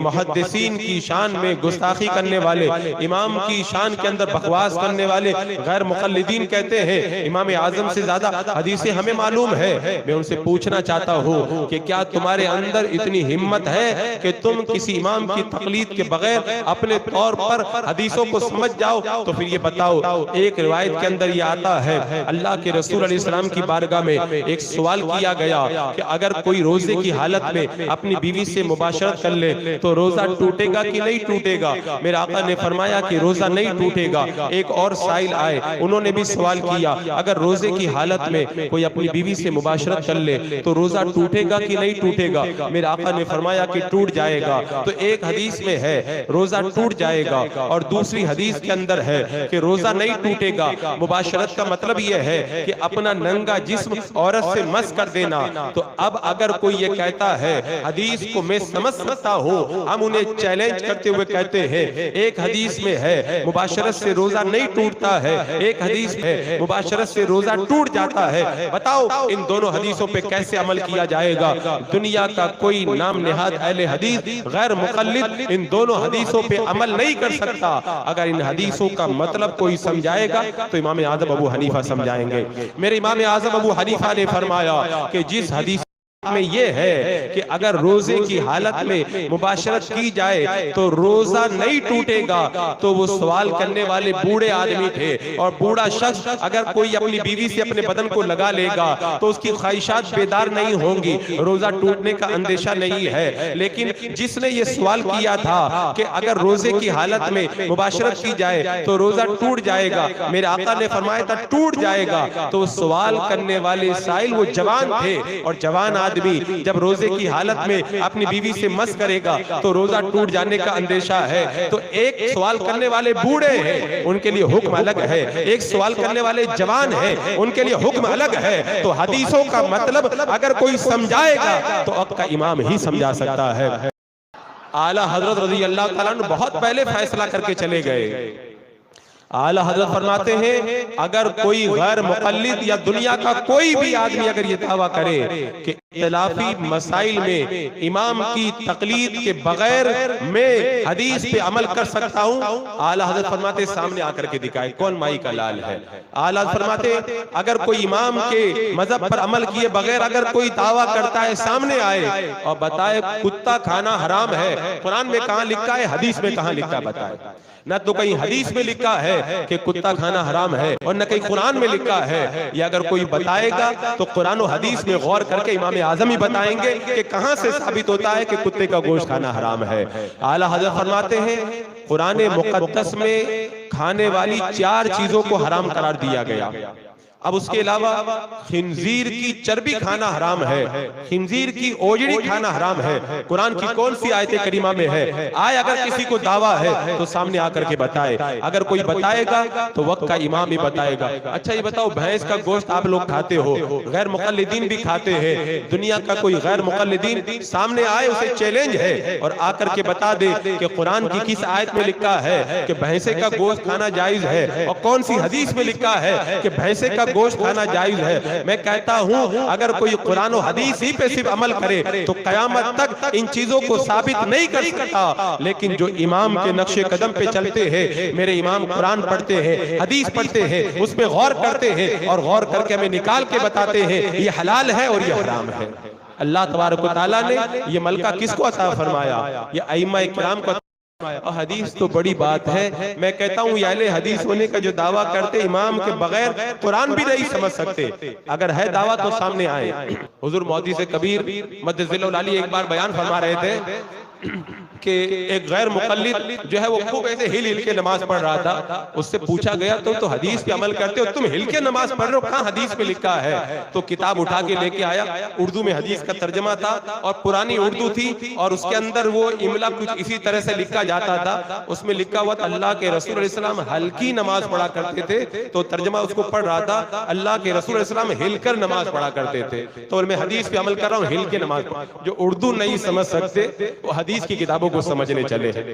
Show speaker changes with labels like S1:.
S1: मुहद्दिसीन की शान में गुस्ताखी करने वाले, इमाम की शान के अंदर बकवास करने वाले गैर मुक़ल्लिदीन कहते हैं इमाम आज़म से ज्यादा हदीसें हमें मालूम है। मैं उनसे पूछना चाहता हूँ कि क्या तुम्हारे अंदर इतनी हिम्मत है कि तुम किसी इमाम की तकलीद के बगैर अपने तौर पर हदीसों को समझ जाओ? तो फिर ये बताओ, एक रिवायत के अंदर ये आता है अल्लाह के रसूल अलैहिस्सलाम की बारगाह में एक सवाल किया गया कि अगर कोई रोजे की हालत में अपनी बीवी से मुबाशरत कर ले तो रोजा टूटेगा कि नहीं टूटेगा? मेरे आका ने फरमाया कि रोजा नहीं टूटेगा। एक और साइल आए, उन्होंने भी सवाल किया अगर रोजे की हालत में कोई अपनी बीवी से मुबाशरत कर ले तो रोजा टूटेगा कि नहीं टूटेगा? मेरे आका ने फरमाया कि टूट जाएगा। तो एक हदीस में है रोजा टूट जाएगा और दूसरी हदीस के अंदर है कि रोजा नहीं टूटेगा। मुबाशरत का मतलब यह है कि अपना नंगा जिस्म औरत से मस कर देना। तो अब अगर कोई ये कहता है हदीस को मैं समझ सकता हूँ, हम उन्हें चैलेंज करते हुए कहते हैं एक हदीस में है मुबाशरत से रोजा नहीं टूटता है, एक हदीस है मुबाशरत से रोजा टूट जाता है। बताओ इन दोनों हदीसों पे कैसे अमल किया जाएगा? दुनिया का कोई नाम निहाद अहले हदीस गैर मुक़ल्लिद इन दोनों हदीसों पे अमल नहीं कर सकता। अगर इन हदीसों का मतलब कोई समझाएगा तो इमाम आज़म अबू हनीफा समझाएंगे। मेरे इमाम आज़म अबू हनीफा ने फरमाया कि जिस हदीस में ये है कि अगर रोजे की हालत में मुबाशरत की जाए तो रोजा नहीं टूटेगा, तो वो सवाल करने वाले बूढ़े आदमी थे। और बूढ़ा शख्स अगर कोई अपनी बीवी से अपने बदन को लगा लेगा तो उसकी ख्वाहिशात बेदार नहीं होंगी, रोजा टूटने का अंदेशा नहीं है। लेकिन जिसने ये सवाल किया था कि अगर रोजे की हालत में मुबाशरत की जाए तो रोजा टूट जाएगा, मेरे आका ने फरमाया था टूट जाएगा। तो सवाल करने वाले साइल वो जवान थे, और जवान आदमी जब रोजे की हालत में अपनी बीवी से मस करेगा तो रोजा टूट जाने का अंदेशा है। तो एक सवाल करने वाले बूढ़े हैं, उनके लिए हुक्म अलग है, एक सवाल करने वाले जवान हैं, उनके लिए हुक्म अलग है। तो हदीसों का मतलब अगर कोई समझाएगा तो आपका इमाम ही समझा सकता है। आला हजरत रज़ी अल्लाह ताला अन्हु बहुत पहले फैसला करके चले गए। आला हजरत फरमाते हैं अगर कोई गैर मुक़ल्लिद या दुनिया का कोई भी आदमी अगर ये दावा करे कि इख्तिलाफी मसाइल में इमाम की तकलीद के बगैर मैं हदीस पे अमल कर सकता हूँ, आला हजरत फरमाते सामने आकर के दिखाए कौन माई का लाल है। आला फरमाते अगर कोई इमाम के मजहब पर अमल किए बगैर अगर कोई दावा करता है सामने आए और बताए कुत्ता खाना हराम है, कुरान में कहाँ लिखा है, हदीस में कहाँ लिखा है बताए। न तो कहीं हदीस में लिखा है कि कुत्ता खाना हराम है और न कहीं कुरान में लिखा है। या अगर कोई बताएगा तो कुरान और हदीस में गौर करके इमाम आज़म ही बताएंगे कि कहां से साबित होता है कि कुत्ते का गोश्त खाना हराम है। आला हज़रत फरमाते हैं कुरान मुक़द्दस में खाने वाली 4 चीजों को हराम करार दिया गया। अब उसके अलावा खिंजीर की चर्बी खाना हराम है, खिंजीर की ओजड़ी खाना हराम है। कुरान की कौन सी आयत करीमा में है? आए अगर किसी को दावा है तो सामने आकर के बताए, अगर कोई बताएगा तो वक्त का इमाम ही बताएगा। अच्छा ये बताओ भैंस का गोश्त आप लोग खाते हो, गैर मुक़ल्लिदीन भी खाते हैं, दुनिया का कोई गैर मुक़ल्लिदीन सामने आए उसे चैलेंज है और आकर के बता दे कि कुरान की किस आयत में लिखा है कि भैंसे का गोश्त खाना जायज है और कौन सी हदीस में लिखा है कि भैंसे का गोश्त खाना जायज है। मैं कहता हूं अगर कोई कुरान और हदीस ही पे सिर्फ अमल करे तो कयामत तक इन चीजों को साबित नहीं कर सकता। लेकिन जो इमाम के नक्शे कदम पे चलते हैं, मेरे इमाम कुरान पढ़ते हैं, हदीस पढ़ते हैं, उसमें गौर करते हैं और गौर करके हमें निकाल के बताते हैं ये हलाल है और ये हराम है। अल्लाह तबारक व तआला ने ये मलका किसको अता फरमाया? ये अइम्मा किराम को। और हदीस तो बड़ी बात है। मैं कहता हूँ याले हदीस होने का जो दावा करते इमाम के बगैर कुरान भी नहीं समझ सकते। अगर है दावा तो सामने आए। हुजूर मौदी से कबीर मद्दज़िल्लुल आली एक बार बयान फरमा रहे थे कि एक गैर मुक़ल्लिद जो है वो खूब ऐसे हिल हिल के नमाज पढ़ रहा था। उससे पूछा गया तो हदीस पे अमल करते हो, तुम हिल के नमाज पढ़ रहे हो, कहाँ हदीस पे लिखा है? तो किताब उठा के लेके आया, उर्दू में हदीस का तर्जमा था और पुरानी उर्दू थी और उसके अंदर वो इमला कुछ इसी तरह से लिखा जाता था। उसमें लिखा हुआ था अल्लाह के रसूल अलैहि सलाम हल्की नमाज पढ़ा करते थे। तो तर्जमा उसको पढ़ रहा था अल्लाह के रसूल अलैहि सलाम हिलकर नमाज पढ़ा करते थे। तो मैं हदीस पे अमल कर रहा हूँ हिल के नमाज। जो उर्दू नहीं समझ सकते वो हदीस की किताबों को समझने चले हैं।